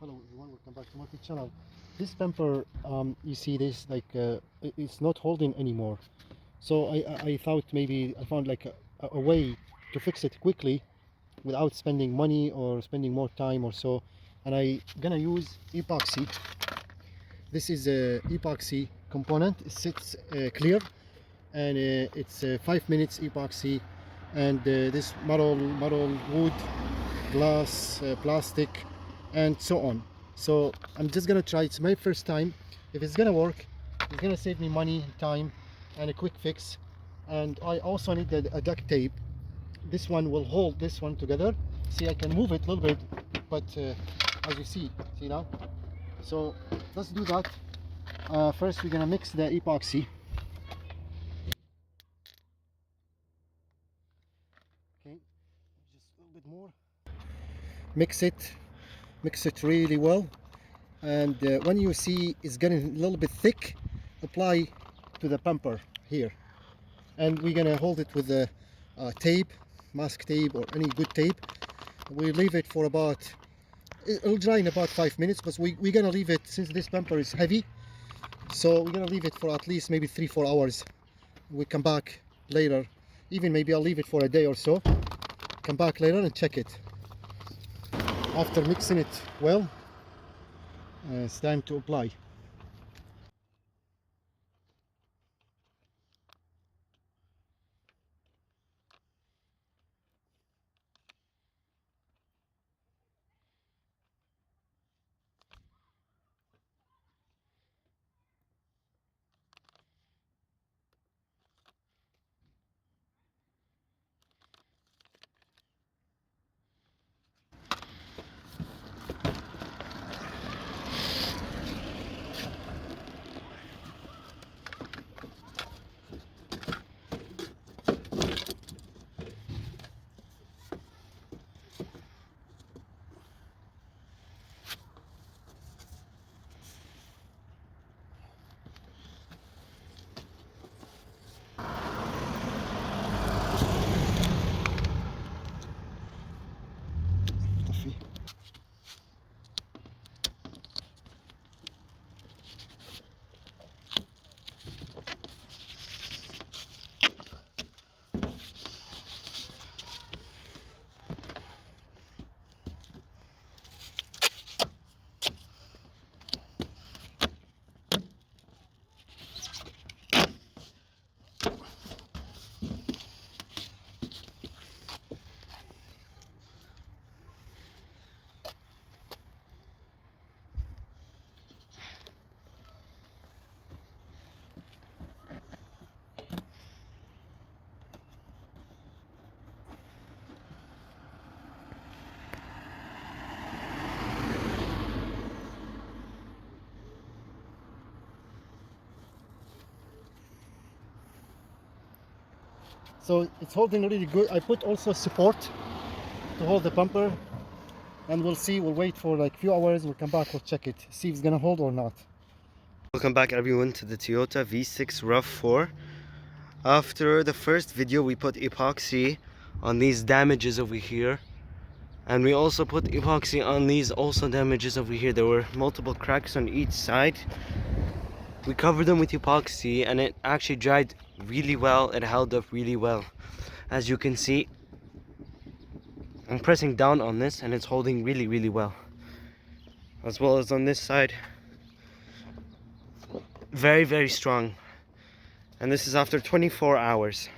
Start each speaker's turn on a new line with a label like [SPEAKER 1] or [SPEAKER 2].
[SPEAKER 1] Hello everyone, welcome back to my channel. This bumper, you see this, like it's not holding anymore. So I thought maybe I found like a way to fix it quickly without spending money or spending more time or so. And I gonna use epoxy. This is a epoxy component. It sits clear, and it's 5 minutes epoxy. And this metal, wood, glass, plastic, and so on. So I'm just gonna try. It's my first time. If it's gonna work, it's gonna save me money, time, and a quick fix. And I also need a duct tape. This one will hold this one together. See, I can move it a little bit, but as you see now. So let's do that. First we're gonna mix the epoxy. Okay, just a little bit more. Mix it really well, and when you see it's getting a little bit thick, apply to the bumper here, and we're gonna hold it with the tape, mask tape or any good tape. We leave it for about, it'll dry in about 5 minutes, but we're gonna leave it, since this bumper is heavy, so we're gonna leave it for at least maybe 3-4 hours. We come back later, even maybe I'll leave it for a day or so, come back later and check it. After mixing it well, it's time to apply. So it's holding really good. I put also support to hold the bumper, and we'll see. We'll wait for like a few hours. We'll come back. We'll check it, see if it's gonna hold or not.
[SPEAKER 2] Welcome back everyone to the Toyota V6 RAV4. After the first video we put epoxy on these damages over here, and we also put epoxy on these also damages over here. There were multiple cracks on each side. We covered them with epoxy and it actually dried really well. It held up really well. As you can see, I'm pressing down on this and it's holding really well. As well as on this side, very strong. And this is after 24 hours.